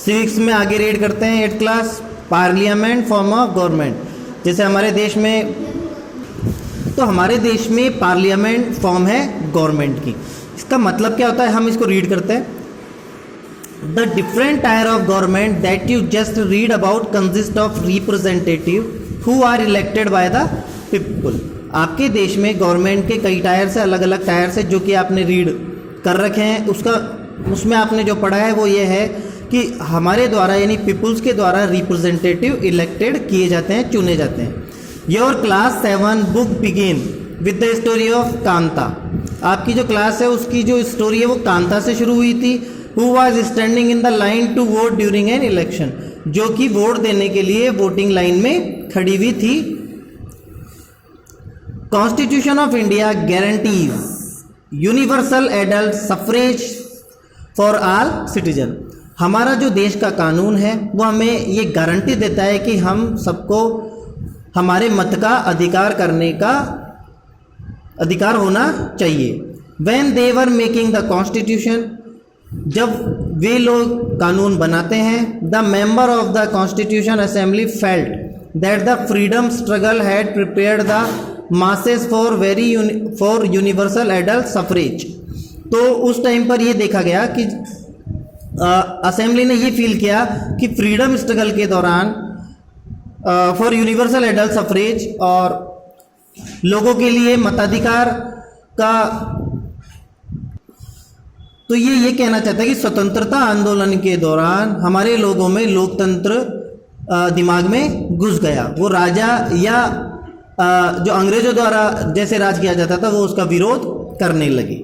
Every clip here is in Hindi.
सिविक्स में आगे रीड करते हैं 8th class, parliament form of government. जैसे हमारे देश में, तो हमारे देश में पार्लियामेंट फॉर्म है गवर्नमेंट की। इसका मतलब क्या होता है, हम इसको रीड करते हैं। The different tier of government that you just read about consist of representative who are elected by the people. आपके देश में गवर्नमेंट के कई टायर से, अलग अलग टायर से जो कि आपने रीड कर रखे हैं, उसमें आपने जो पढ़ा है वो ये है कि हमारे द्वारा यानी पीपुल्स के द्वारा रिप्रेजेंटेटिव इलेक्टेड किए जाते हैं, चुने जाते हैं। Your class 7 book begin with the story of Kanta. आपकी जो क्लास है उसकी जो स्टोरी है वो कांता से शुरू हुई थी। Who was standing in the line to vote during an election, जो कि वोट देने के लिए वोटिंग लाइन में खड़ी हुई थी। Constitution of India guarantees universal adult suffrage for all citizen. हमारा जो देश का कानून है वो हमें ये गारंटी देता है कि हम सबको हमारे मत का अधिकार करने का अधिकार होना चाहिए। When they were making the constitution, जब वे लोग कानून बनाते हैं, the member of the constitution assembly felt that the freedom struggle had prepared the masses for universal adult suffrage. तो उस टाइम पर यह देखा गया कि असेंबली ने ये फील किया कि फ्रीडम स्ट्रगल के दौरान फॉर यूनिवर्सल एडल्ट सफरेज और लोगों के लिए मताधिकार का, तो ये कहना चाहता है कि स्वतंत्रता आंदोलन के दौरान हमारे लोगों में लोकतंत्र दिमाग में घुस गया। वो राजा या जो अंग्रेजों द्वारा जैसे राज किया जाता था वो उसका विरोध करने लगे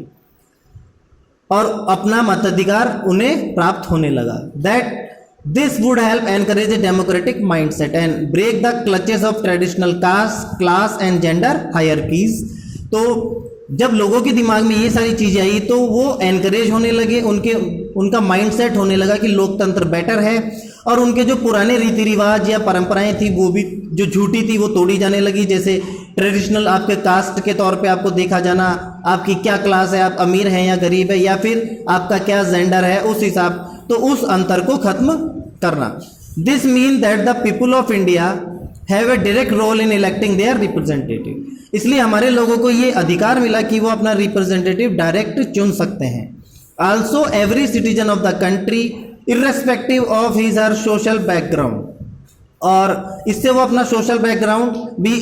और अपना मताधिकार उन्हें प्राप्त होने लगा। That this would help encourage a democratic mindset and break the clutches of traditional caste, class and gender hierarchies. तो जब लोगों के दिमाग में ये सारी चीज़ें आई तो वो एनकरेज होने लगे, उनका माइंडसेट होने लगा कि लोकतंत्र बेटर है, और उनके जो पुराने रीति रिवाज या परंपराएं थी वो भी जो झूठी थी वो तोड़ी जाने लगी। जैसे ट्रेडिशनल आपके कास्ट के तौर पे आपको देखा जाना, आपकी क्या क्लास है, आप अमीर हैं या गरीब है, या फिर आपका क्या जेंडर है, उस हिसाब, तो उस अंतर को खत्म करना। This mean that the people of India have a direct role in electing their representative. इसलिए हमारे लोगों को ये अधिकार मिला कि वो अपना रिप्रेजेंटेटिव डायरेक्ट चुन सकते हैं। Also every citizen of the country irrespective of his her social background, और इससे वो अपना सोशल बैकग्राउंड भी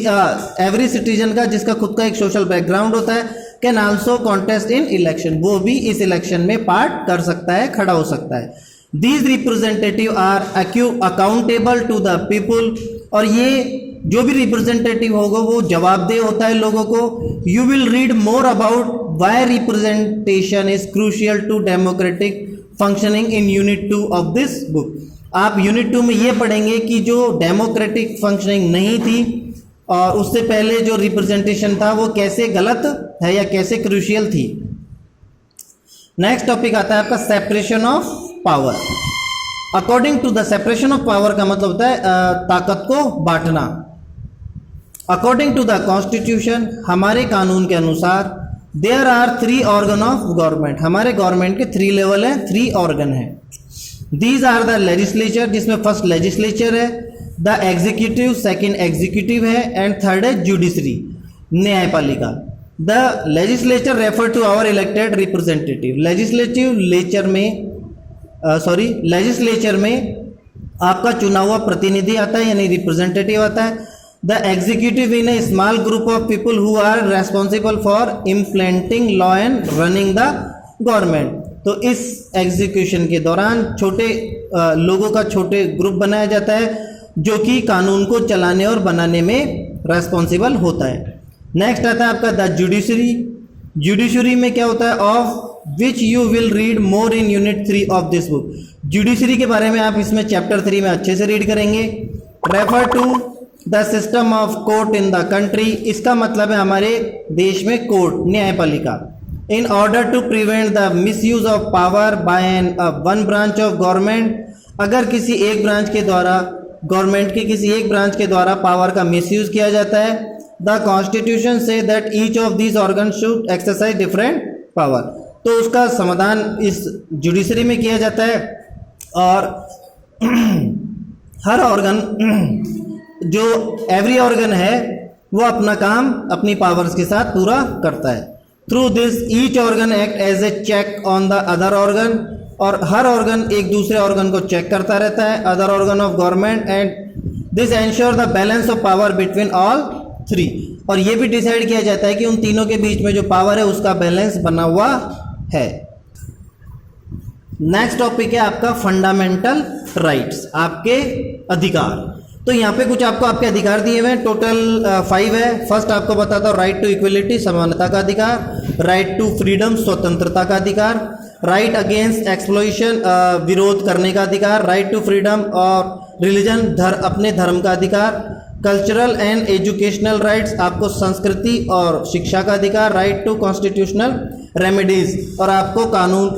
एवरी सिटीजन का जिसका खुद का एक सोशल बैकग्राउंड होता है, can also contest in election, वो भी इस इलेक्शन में पार्ट कर सकता है, खड़ा हो सकता है। These representative are accountable to the people, और ये जो भी रिप्रेजेंटेटिव होगा वो जवाबदेह होता है लोगों को। You will read more about why representation is crucial to democratic functioning in unit 2 of this book. आप यूनिट 2 में ये पढ़ेंगे कि जो डेमोक्रेटिक फंक्शनिंग नहीं थी और उससे पहले जो रिप्रेजेंटेशन था वो कैसे गलत है या कैसे क्रूशियल थी। नेक्स्ट टॉपिक आता है आपका separation of power. According to the separation of power का मतलब होता है ताकत को बांटना। अकॉर्डिंग टू द कॉन्स्टिट्यूशन, हमारे कानून के अनुसार, there are 3 organ of government. हमारे गवर्नमेंट के 3 लेवल हैं, 3 ऑर्गन हैं। दीज आर द लेजिस्लेचर, जिसमें फर्स्ट लेजिस्लेचर है, द एग्जीक्यूटिव सेकंड एग्जीक्यूटिव है, एंड थर्ड है जुडिशरी, न्यायपालिका। The legislature refer to our elected representative. Legislature में आपका चुना हुआ प्रतिनिधि आता है यानी रिप्रेजेंटेटिव आता है। The executive in a small group of people who are responsible for implementing law and running the government. तो इस एग्जीक्यूशन के दौरान छोटे लोगों का छोटे ग्रुप बनाया जाता है जो कि कानून को चलाने और बनाने में रेस्पॉन्सिबल होता है। नेक्स्ट आता है आपका द जुडिशरी। जुडिशरी में क्या होता है, of which you will read more in unit 3 of this book. Judiciary के बारे में आप इसमें चैप्टर 3 में अच्छे से रीड करेंगे। Refer to the system of court in the country. इसका मतलब है हमारे देश में कोर्ट, न्यायपालिका। In order to prevent the misuse of power by one branch of government. अगर किसी एक ब्रांच के द्वारा, गवर्नमेंट के किसी एक ब्रांच के द्वारा पावर का मिसयूज किया जाता है, the constitution say that each of these organ should exercise different power. तो उसका समाधान इस जुडिशरी में किया जाता है और हर ऑर्गन जो एवरी ऑर्गन है वो अपना काम अपनी पावर्स के साथ पूरा करता है। Through this each organ act as a check on the other organ, और हर ऑर्गन एक दूसरे ऑर्गन को चेक करता रहता है, other organ of government, and this ensure the balance of power between all three. और ये भी डिसाइड किया जाता है कि उन तीनों के बीच में जो पावर है उसका बैलेंस बना हुआ है। नेक्स्ट टॉपिक है आपका फंडामेंटल राइट्स, आपके अधिकार। तो यहाँ पे कुछ आपको आपके अधिकार दिए हुए हैं, टोटल 5 है। फर्स्ट आपको बताता हूँ, राइट टू इक्वलिटी, समानता का अधिकार, राइट टू फ्रीडम, स्वतंत्रता का अधिकार, राइट अगेंस्ट एक्सप्लॉइशन, विरोध करने का अधिकार, राइट टू फ्रीडम और रिलीजन, अपने धर्म का अधिकार, कल्चरल एंड एजुकेशनल राइट्स, आपको संस्कृति और शिक्षा का अधिकार, राइट टू कॉन्स्टिट्यूशनल रेमेडीज, और आपको कानून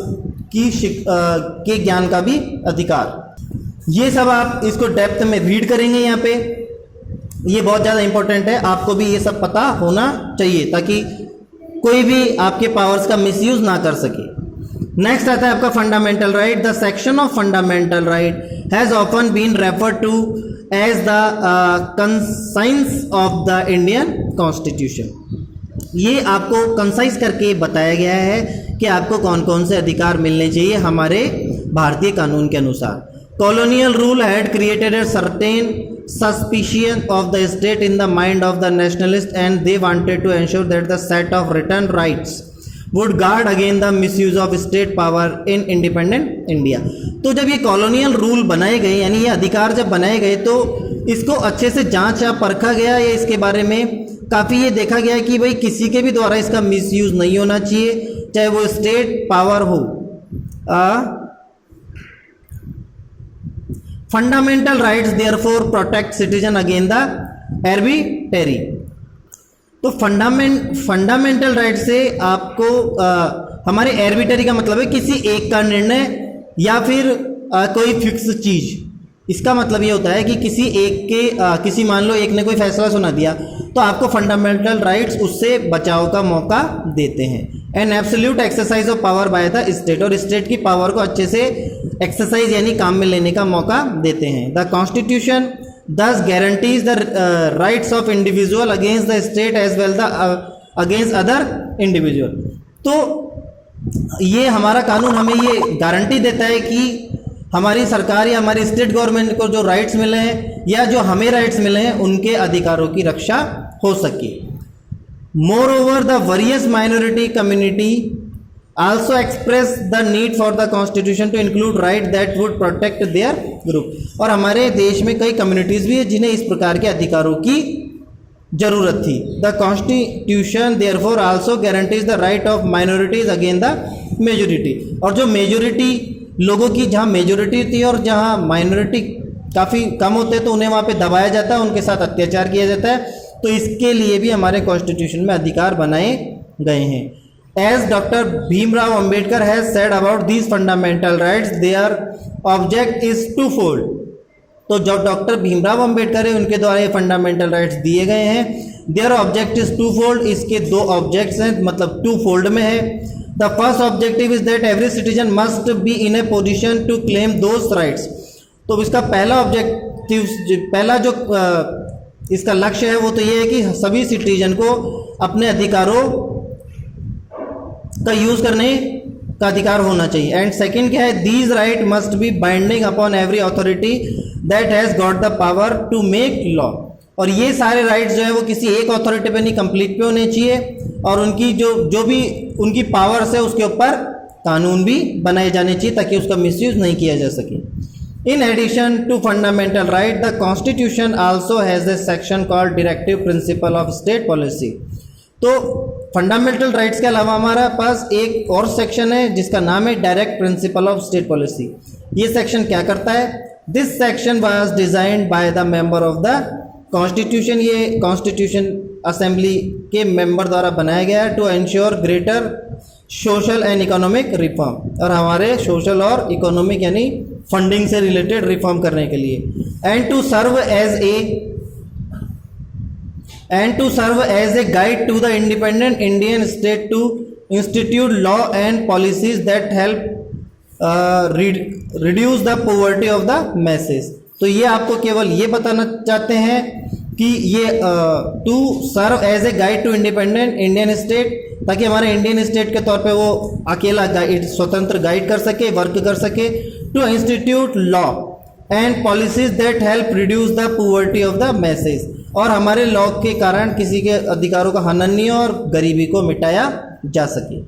की के ज्ञान का भी अधिकार। ये सब आप इसको डेप्थ में रीड करेंगे यहाँ पे, ये बहुत ज़्यादा इंपॉर्टेंट है, आपको भी ये सब पता होना चाहिए ताकि कोई भी आपके पावर्स का मिसयूज ना कर सके। नेक्स्ट आता है आपका fundamental right. The section of fundamental right has often been refer to as the conscience of the Indian constitution. ये आपको कंसाइज करके बताया गया है कि आपको कौन कौन से अधिकार मिलने चाहिए हमारे भारतीय कानून के अनुसार। Colonial rule had created a certain suspicion of the state in the mind of the nationalists, and they wanted to ensure that the set of written rights would guard against the misuse of state power in independent India। तो जब ये कॉलोनियल रूल बनाए गए, यानी ये अधिकार जब बनाए गए, तो इसको अच्छे से जांच या परखा गया, या इसके बारे में काफ़ी ये देखा गया कि भाई किसी के भी द्वारा इसका मिसयूज नहीं होना चाहिए, चाहे वो स्टेट पावर हो। Fundamental rights therefore protect citizen against the arbitrary. तो फंडामेंटल राइट से आपको हमारे आर्बिट्रेरी का मतलब है किसी एक का निर्णय या फिर कोई फिक्स चीज। इसका मतलब ये होता है कि किसी एक के किसी मान लो एक ने कोई फैसला सुना दिया तो आपको फंडामेंटल राइट्स उससे बचाव का मौका देते हैं। An absolute exercise of power by the state, और स्टेट की पावर को अच्छे से एक्सरसाइज यानी काम में लेने का मौका देते हैं। The constitution thus guarantees the rights of individual against the state as well the against other individual. तो ये हमारा कानून हमें ये गारंटी देता है कि हमारी सरकार या हमारी स्टेट गवर्नमेंट को जो राइट्स मिले हैं या जो हमें राइट्स मिले हैं उनके अधिकारों की रक्षा हो सके। More over the various minority community also express the need for the constitution to include right that would protect their group। और हमारे देश में कई कम्युनिटीज़ भी है जिन्हें इस प्रकार के अधिकारों की ज़रूरत थी। The constitution therefore also guarantees the right of minorities against the majority। और जो मेजोरिटी लोगों की, जहाँ मेजोरिटी थी और जहाँ माइनॉरिटी काफ़ी कम होते तो उन्हें वहाँ पे दबाया जाता है, उनके साथ अत्याचार किया जाता है। तो इसके लिए भी हमारे कॉन्स्टिट्यूशन में अधिकार बनाए गए हैं। As Dr. Bhimrao Ambedkar has said about these fundamental rights, their object is twofold। तो जो डॉक्टर भीमराव अंबेडकर है उनके द्वारा ये फंडामेंटल राइट्स दिए गए हैं। Their object is two fold, इसके दो ऑब्जेक्ट्स हैं, मतलब टू फोल्ड में है। The first objective is that every citizen must be in a position to claim those rights. तो इसका पहला ऑब्जेक्टिव, पहला जो इसका लक्ष्य है वो तो ये है कि सभी सिटीजन को अपने अधिकारों का यूज़ करने का अधिकार होना चाहिए। एंड सेकंड क्या है, these right must be binding upon every authority that has got the power to make law. और ये सारे राइट्स जो है वो किसी एक अथॉरिटी पे नहीं, कंप्लीट पे होने चाहिए, और उनकी जो भी उनकी पावर्स है उसके ऊपर कानून भी बनाए जाने चाहिए ताकि उसका मिसयूज नहीं किया जा सके। In addition to fundamental right, the constitution also has a section called directive principle of state policy. तो फंडामेंटल राइट्स के अलावा हमारा पास एक और सेक्शन है जिसका नाम है direct principle of state policy. ये सेक्शन क्या करता है? This section was designed by the member of the constitution. ये कॉन्स्टिट्यूशन असेंबली के मेंबर द्वारा बनाया गया है to ensure greater social and economic reform, और हमारे सोशल और इकोनॉमिक यानी फंडिंग से रिलेटेड रिफॉर्म करने के लिए। And to serve as a guide to the independent Indian state to institute law and policies that help reduce the poverty of the message. तो ये आपको केवल ये बताना चाहते हैं कि ये to serve as a guide to independent Indian state, ताकि हमारे इंडियन स्टेट के तौर पे वो अकेला गाइड, स्वतंत्र गाइड कर सके, वर्क कर सके। To institute law and policies that help reduce the poverty of the masses, और हमारे लॉ के कारण किसी के अधिकारों का हनन नहीं हो और गरीबी को मिटाया जा सके।